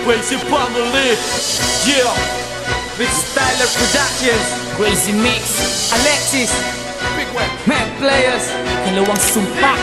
Crazy family. Yeah. With Styler Productions, Crazy Mix, Alexis, Big Web. Mad Players. dalawang sumpa.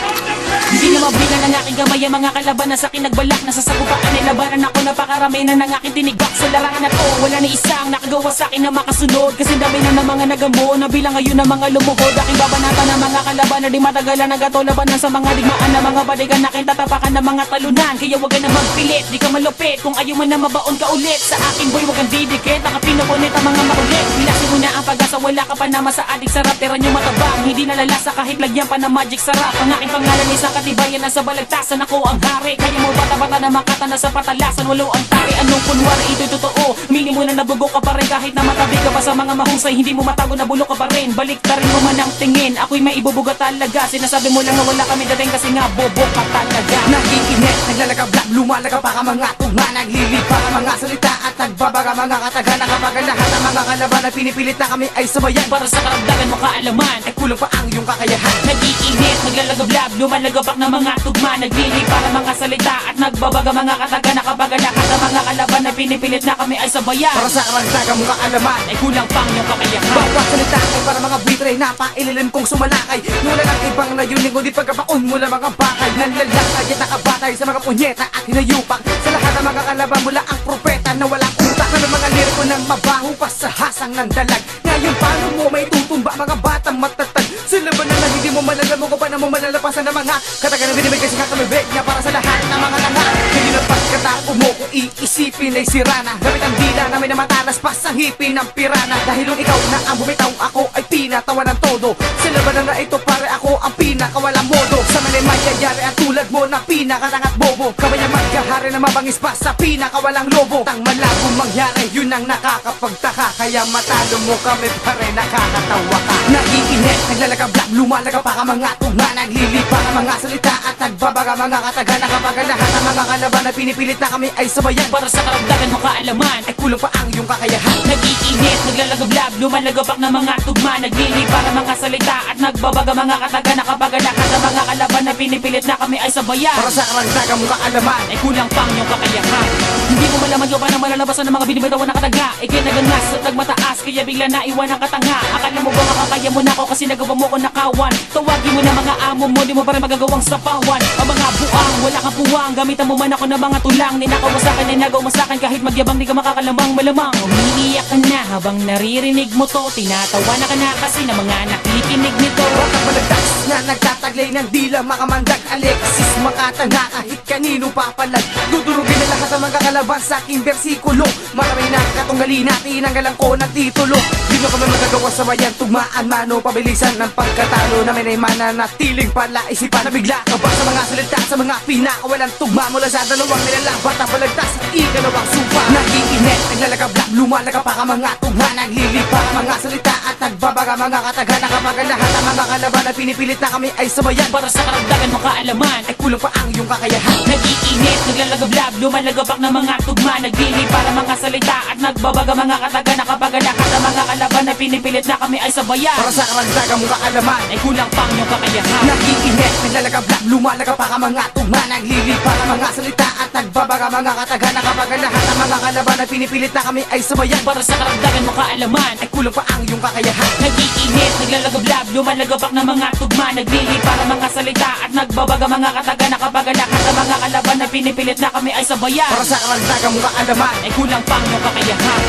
Hindi na mabilang ng aking gamay ang mga kalaban na sa akin nagbalak. Nasa sagupaan ay labanan ako, napakarami na ng aking tinigak. Sa larangan na to, wala na isang nakagawa sa akin na makasunod. Kasi dami na ng mga nagamo, nabilang ngayon ng mga lumuhod. Aking babanatan ng mga kalaban na di matagalan nagatolabanan sa mga digmaan na mga balikan na aking tatapakan ng mga talunan. Kaya wag ka na magpilit, di ka malupit. Kung ayaw mo na mabaon ka ulit sa aking boy, wag kang didikit. Nakapinukunit ang mga makulit. Bilasin mo na ang pag-asa, wala ka pa na masaadik. Sarap tira nyo matabang, hindi nalalasa kahit lagyan pa ng magic sarap. Ang aking pangalan ay sa katibayan na sa balagtasan. Ako ang hari, kaya mo bata-bata na makatana sa patalasan. Walo ang tari, anong kunwari, ito'y totoo. Mili mo na nabugo ka pa rin kahit na matabi ka pa sa mga mahusay. Hindi mo matago na bulok ka pa rin. Balik ta rin mo man ang tingin, ako'y maibubuga talaga. Sinasabi mo lang na wala kami dating kasi nga bobo ka talaga. Nakikinig, naglalagablak, lumalagap pa ka mga tugma. Naglilipa ka mga salita at nagbabaga mga kataga. Nakapag lahat ng mga kalaban na pinipilit na kami ay sabayan. Para sa karamdagan mo kaalaman, Ay kulang pa ang iyong kakayahan. nag-iinit, naglalagablab, lumalagapak ng mga tugma. Naglili para mga salita at nagbabaga mga kataga. Nakapagalakat ang mga kalaban na pinipilit na kami ay sabayan. Para sa karagdagan mong kaalaman. Ay kulang pang yung kakayahan. Bawat salita ay para mga bitre na paililim kong sumalakay. Wala ng ibang layunin kundi pagkabaon mula mga bakay. Nanlalakay at nakabatay sa mga punyeta at hinayupak. Sa lahat ng mga kalaban mula ang propeta na walang utak. Na mga liriko ng mabaho pa sa hasang ng dalag. Ngayon paano mo may tutumba mga batang matatag? Sila ba na hindi mo malalaman kung paano mo malalapasan ng mga kataga na binibig kasi kakamibig niya para sa lahat ng mga langa. Hindi na pagkatao mo kung iisipin ay sirana. Gamit ang dila namin na matalas pa sa hipin ng pirana. Dahil nung ikaw na ang bumitaw, ako ay pinatawa ng todo. Sila ba na ito pare ako ang pinakawalang modo. Sa mga mayayari at tulad mo na pinakatangat bobo. Kamay na maghahari na mabangis pa sa pinakawalang lobo. Tang malabong mangyari, yun ang nakakapagtaka. Kaya matalo mo kami pare, nakakatawa ka. Nakikinig, naglalagablak, lumalagap pa ka mga tugma. Naglilipa ka mga salita at nagbabaga mga kataga. Nakapagalahat ang mga kalaban na pinipilit na kami ay sabayan. Para sa karamdagan mo kaalaman, Ay kulang pa ang iyong kakayahan. nag-iinit, naglalagablab, lumalagapak ng mga tugma. Naglili para mga salita at nagbabaga mga kataga. Nakapagalakat ang mga kalaban na pinipilit na kami ay sabayan. Para sa karagdagan mong kaalaman. Ay kulang pang yung kakayahan. Hindi mo malaman yung paano malalabasan ng mga binibitawan ng kataga. Ikinagangas at nagmataas, kaya bigla naiwan ang katanga. Akala mo ba makakaya mo na ako kasi nagawa mo ko nakawan. Tawagin mo na mga amo mo, di mo pa rin magagawang sapawan. Ang mga buang, wala kang puwang, gamitan mo man ako ng mga tulang. Ninakaw mo sa'kin, ninagaw mo sa'kin, kahit magyabang di ka makakalamang malamang. Umiiyak ka na habang naririnig mo to. Tinatawa na ka na kasi na mga nakikinig nito. Baka balagtas na nagtataglay ng dila makamandag. Alexis makatanga kahit kanino papalag. Dudurugin na lahat ng mga kalaban sa aking bersikulo. Marami na katunggali natin ang galang ko ng titulo. Di nyo kami magagawa sa bayan, tugmaan mano. Pabilisan ng pagkatalo namin ay mananatiling pala isipan. Nabigla ka ba sa mga salita, sa mga pinakawalang tugma mula sa dalawang nilalang batang balagtas at ikalawang supa. Nakikinig, naglalagablak, lumalagap pa ka mga tugma. Naglilipa ka mga salita at nagbabaga mga kataga. Nakapagalahat ang mga kalaban na pinipilit na kami ay sabayan. Para sa karamdagan mo kaalaman, Ay kulang pa ang iyong kakayahan. nag-iinit, naglalagablab, lumalagapak ng mga tugma. Naglili para mga salita at nagbabaga mga kataga. Nakapagalakat ang mga kalaban na pinipilit na kami ay sabayan. Para sa karagdagan mong kaalaman. Ay kulang pang yung kakayahan. Nakikinig, naglalagablak, lumalagap pa ka mga tugma. Naglilipa ka mga salita at nagbabaga mga kataga. Nakapagalahat ang mga kalaban na pinipilit na kami ay sabayan. Para sa karamdagan mo kaalaman, Ay kulang pa ang iyong kakayahan. nag-iinit, naglalagablab, lumalagapak ng mga tugma. Naglili para mga salita at nagbabaga mga kataga. Nakapagalakat ang mga kalaban na pinipilit na kami ay sabayan. Para sa karagdagan mong kaalaman. Ay kulang pang yung kakayahan.